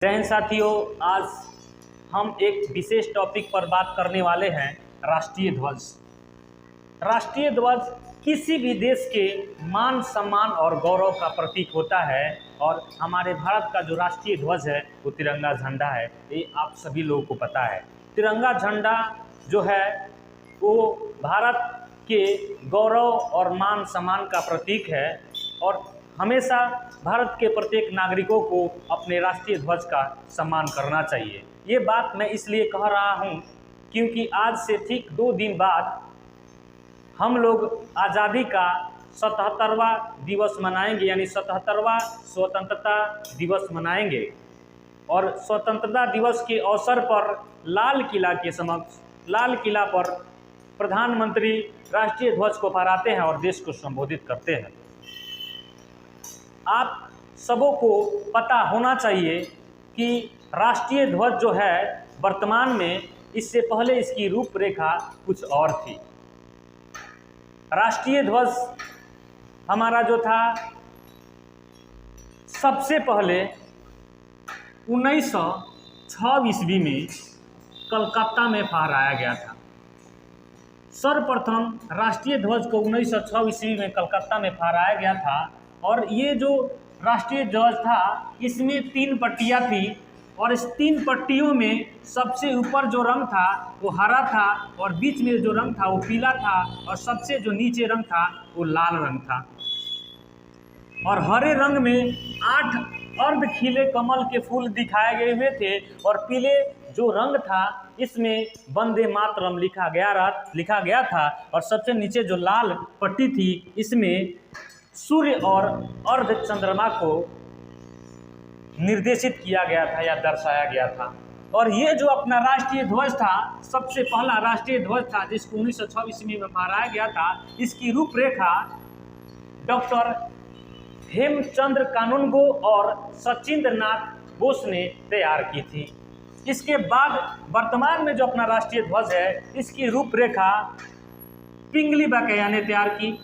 जय साथियों, आज हम एक विशेष टॉपिक पर बात करने वाले हैं। राष्ट्रीय ध्वज। राष्ट्रीय ध्वज किसी भी देश के मान सम्मान और गौरव का प्रतीक होता है और हमारे भारत का जो राष्ट्रीय ध्वज है वो तिरंगा झंडा है। ये आप सभी लोगों को पता है। तिरंगा झंडा जो है वो भारत के गौरव और मान सम्मान का प्रतीक है और हमेशा भारत के प्रत्येक नागरिकों को अपने राष्ट्रीय ध्वज का सम्मान करना चाहिए। ये बात मैं इसलिए कह रहा हूँ क्योंकि आज से ठीक 2 दिन बाद हम लोग आज़ादी का 77वां दिवस मनाएंगे, यानी 77वां स्वतंत्रता दिवस मनाएंगे। और स्वतंत्रता दिवस के अवसर पर लाल किला के समक्ष, लाल किला पर प्रधानमंत्री राष्ट्रीय ध्वज को फहराते हैं और देश को संबोधित करते हैं। आप सबों को पता होना चाहिए कि राष्ट्रीय ध्वज जो है वर्तमान में, इससे पहले इसकी रूपरेखा कुछ और थी। राष्ट्रीय ध्वज हमारा जो था सबसे पहले 1906 ईस्वी में कलकत्ता में फहराया गया था। सर्वप्रथम राष्ट्रीय ध्वज को 1906 ईस्वी में कलकत्ता में फहराया गया था और ये जो राष्ट्रीय ध्वज था इसमें 3 पट्टियाँ थी और इस 3 पट्टियों में सबसे ऊपर जो रंग था वो हरा था और बीच में जो रंग था वो पीला था और सबसे जो नीचे रंग था वो लाल रंग था। और हरे रंग में 8 अर्ध खिले कमल के फूल दिखाए गए हुए थे और पीले जो रंग था इसमें वंदे मातरम लिखा गया था और सबसे नीचे जो लाल पट्टी थी इसमें सूर्य और अर्ध चंद्रमा को निर्देशित किया गया था या दर्शाया गया था। और ये जो अपना राष्ट्रीय ध्वज था, सबसे पहला राष्ट्रीय ध्वज था जिसको 1906 ईस्वी में फहराया गया था, इसकी रूपरेखा डॉक्टर हेमचंद्र कानूनगो और सचिंद्र नाथ बोस ने तैयार की थी। इसके बाद वर्तमान में जो अपना राष्ट्रीय ध्वज है इसकी रूपरेखा पिंगली बकैया ने तैयार की।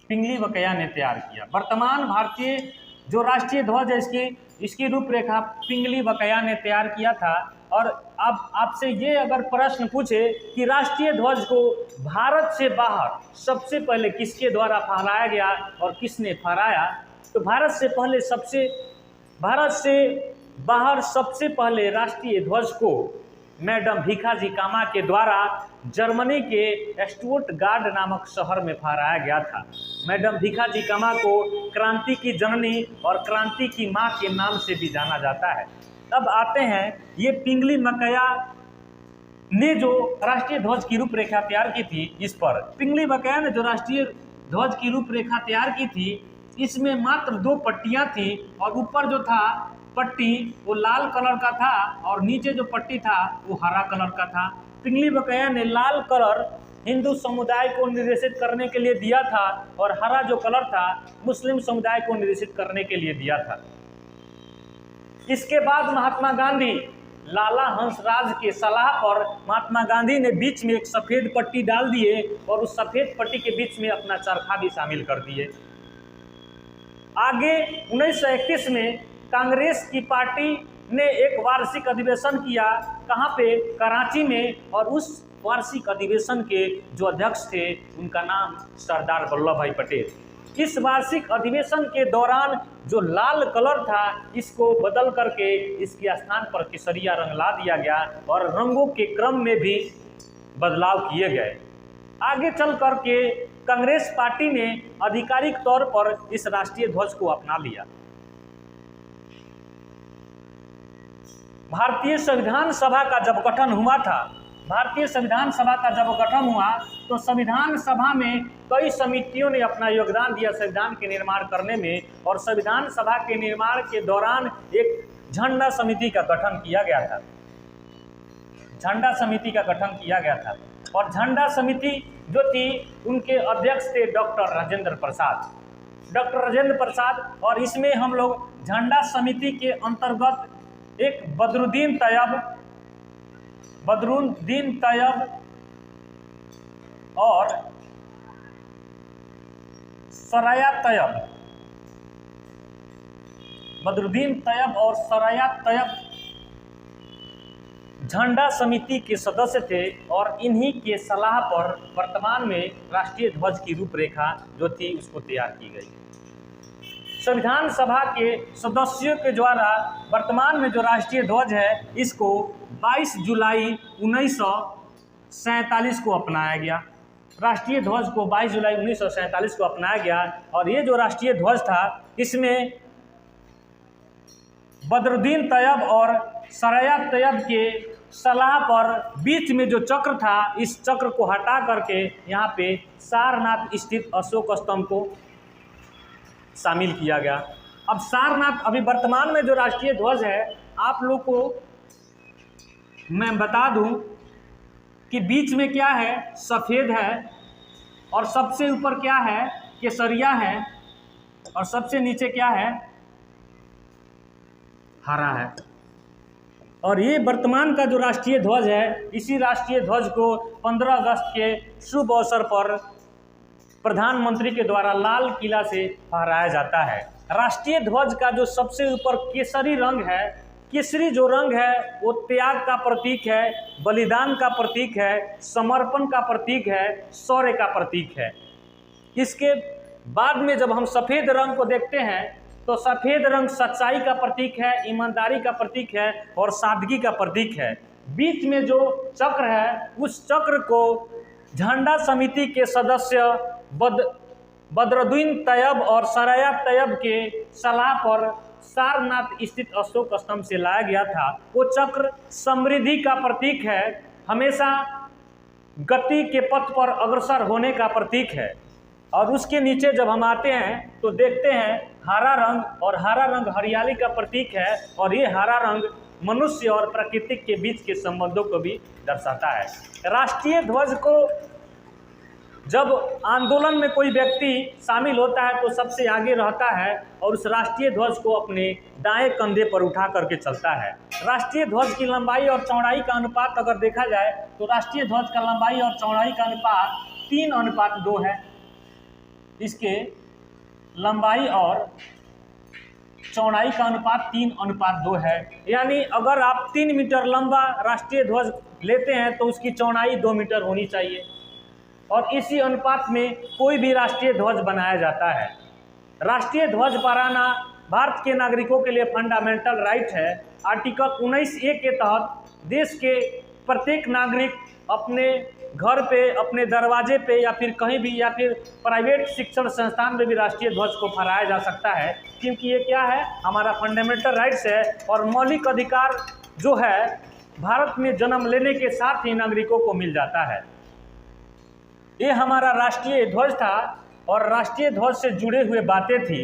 पिंगली बकैया ने तैयार किया। वर्तमान भारतीय जो राष्ट्रीय ध्वज है इसकी रूपरेखा पिंगली बकैया ने तैयार किया था। और अब आपसे ये अगर प्रश्न पूछे कि राष्ट्रीय ध्वज को भारत से बाहर सबसे पहले किसके द्वारा फहराया गया और किसने फहराया, तो भारत से बाहर सबसे पहले राष्ट्रीय ध्वज को मैडम भीखाजी कामा के द्वारा जर्मनी के स्टुटगार्ट नामक शहर में फहराया गया था। मैडम भीखाजी कामा को क्रांति की जननी और क्रांति की मां के नाम से भी जाना जाता है। अब आते हैं ये पिंगली बकैया ने जो राष्ट्रीय ध्वज की रूपरेखा तैयार की थी, इस पर पिंगली बकैया ने जो राष्ट्रीय ध्वज की रूपरेखा तैयार की थी इसमें मात्र 2 पट्टियां थी और ऊपर जो था पट्टी वो लाल कलर का था और नीचे जो पट्टी था वो हरा कलर का था। पिंगली बकैया ने लाल कलर हिंदू समुदाय को निर्देशित करने के लिए दिया था और हरा जो कलर था मुस्लिम समुदाय को निर्देशित करने के लिए दिया था। इसके बाद महात्मा गांधी लाला हंसराज के सलाह पर महात्मा गांधी ने बीच में एक सफेद पट्टी डाल दिए और उस सफेद पट्टी के बीच में अपना चरखा भी शामिल कर दिए। आगे 1931 में कांग्रेस की पार्टी ने एक वार्षिक अधिवेशन किया, कहाँ पे, कराची में, और उस वार्षिक अधिवेशन के जो अध्यक्ष थे उनका नाम सरदार वल्लभ भाई पटेल। इस वार्षिक अधिवेशन के दौरान जो लाल कलर था इसको बदल करके इसके स्थान पर केसरिया रंग ला दिया गया और रंगों के क्रम में भी बदलाव किए गए। आगे चल करके कांग्रेस पार्टी ने आधिकारिक तौर पर इस राष्ट्रीय ध्वज को अपना लिया। भारतीय संविधान सभा का जब गठन हुआ तो संविधान सभा में कई समितियों ने अपना योगदान दिया संविधान के निर्माण करने में और संविधान सभा के निर्माण के दौरान एक झंडा समिति का गठन किया गया था। और झंडा समिति जो थी उनके अध्यक्ष थे डॉक्टर राजेंद्र प्रसाद और इसमें हम लोग झंडा समिति के अंतर्गत एक बदरुद्दीन तैयब और सराया तैयब बदरुद्दीन तैयब और सरया तैयब झंडा समिति के सदस्य थे और इन्हीं के सलाह पर वर्तमान में राष्ट्रीय ध्वज की रूपरेखा जो थी उसको तैयार की गई। संविधान सभा के सदस्यों के द्वारा वर्तमान में जो राष्ट्रीय ध्वज है इसको 22 जुलाई 1947 को अपनाया गया। राष्ट्रीय ध्वज को 22 जुलाई 1947 को अपनाया गया और ये जो राष्ट्रीय ध्वज था इसमें बदरुद्दीन तैयब और सरया तैयब के सलाह पर बीच में जो चक्र था इस चक्र को हटा करके यहाँ पे सारनाथ स्थित अशोक स्तंभ को शामिल किया गया। अब सारनाथ अभी वर्तमान में जो राष्ट्रीय ध्वज है आप लोग को मैं बता दूं कि बीच में क्या है, सफ़ेद है और सबसे ऊपर क्या है, केसरिया है और सबसे नीचे क्या है, हरा है। और ये वर्तमान का जो राष्ट्रीय ध्वज है इसी राष्ट्रीय ध्वज को 15 अगस्त के शुभ अवसर पर प्रधानमंत्री के द्वारा लाल किला से फहराया जाता है। राष्ट्रीय ध्वज का जो सबसे ऊपर केसरी रंग है, केसरी जो रंग है वो त्याग का प्रतीक है, बलिदान का प्रतीक है, समर्पण का प्रतीक है, शौर्य का प्रतीक है। इसके बाद में जब हम सफ़ेद रंग को देखते हैं तो सफ़ेद रंग सच्चाई का प्रतीक है, ईमानदारी का प्रतीक है और सादगी का प्रतीक है। बीच में जो चक्र है उस चक्र को झंडा समिति के सदस्य बदरुद्दीन तैयब और सरया तैयब के सलाह पर सारनाथ स्थित अशोक स्तंभ से लाया गया था। वो चक्र समृद्धि का प्रतीक है, हमेशा गति के पथ पर अग्रसर होने का प्रतीक है। और उसके नीचे जब हम आते हैं तो देखते हैं हरा रंग, और हरा रंग हरियाली का प्रतीक है और ये हरा रंग मनुष्य और प्रकृति के बीच के संबंधों को भी दर्शाता है। राष्ट्रीय ध्वज को जब आंदोलन में कोई व्यक्ति शामिल होता है तो सबसे आगे रहता है और उस राष्ट्रीय ध्वज को अपने दाएं कंधे पर उठा करके चलता है। राष्ट्रीय ध्वज की लंबाई और चौड़ाई का अनुपात अगर देखा जाए तो राष्ट्रीय ध्वज का लंबाई और चौड़ाई का अनुपात 3:2 है। इसके लंबाई और चौड़ाई का अनुपात 3:2 है। यानी अगर आप 3 मीटर लंबा राष्ट्रीय ध्वज लेते हैं तो उसकी चौड़ाई 2 मीटर होनी चाहिए और इसी अनुपात में कोई भी राष्ट्रीय ध्वज बनाया जाता है। राष्ट्रीय ध्वज फहराना भारत के नागरिकों के लिए फंडामेंटल राइट है। आर्टिकल 19A के तहत देश के प्रत्येक नागरिक अपने घर पे, अपने दरवाजे पे या फिर कहीं भी या फिर प्राइवेट शिक्षण संस्थान में भी राष्ट्रीय ध्वज को फहराया जा सकता है, क्योंकि ये क्या है, हमारा फंडामेंटल राइट्स है और मौलिक अधिकार जो है भारत में जन्म लेने के साथ ही नागरिकों को मिल जाता है। ये हमारा राष्ट्रीय ध्वज था और राष्ट्रीय ध्वज से जुड़े हुए बातें थी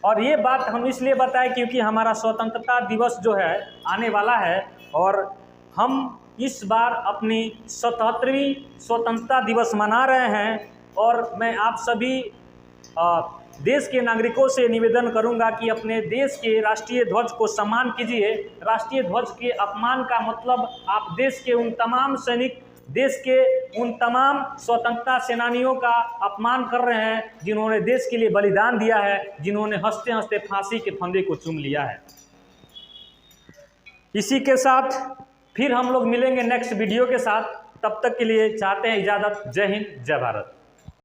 और ये बात हम इसलिए बताएं क्योंकि हमारा स्वतंत्रता दिवस जो है आने वाला है और हम इस बार अपनी 77वीं स्वतंत्रता दिवस मना रहे हैं। और मैं आप सभी देश के नागरिकों से निवेदन करूंगा कि अपने देश के राष्ट्रीय ध्वज को सम्मान कीजिए। राष्ट्रीय ध्वज के अपमान का मतलब आप देश के उन तमाम सैनिक, देश के उन तमाम स्वतंत्रता सेनानियों का अपमान कर रहे हैं जिन्होंने देश के लिए बलिदान दिया है, जिन्होंने हंसते हंसते फांसी के फंदे को चूम लिया है। इसी के साथ फिर हम लोग मिलेंगे नेक्स्ट वीडियो के साथ। तब तक के लिए चाहते हैं इजाज़त। जय हिंद, जय भारत।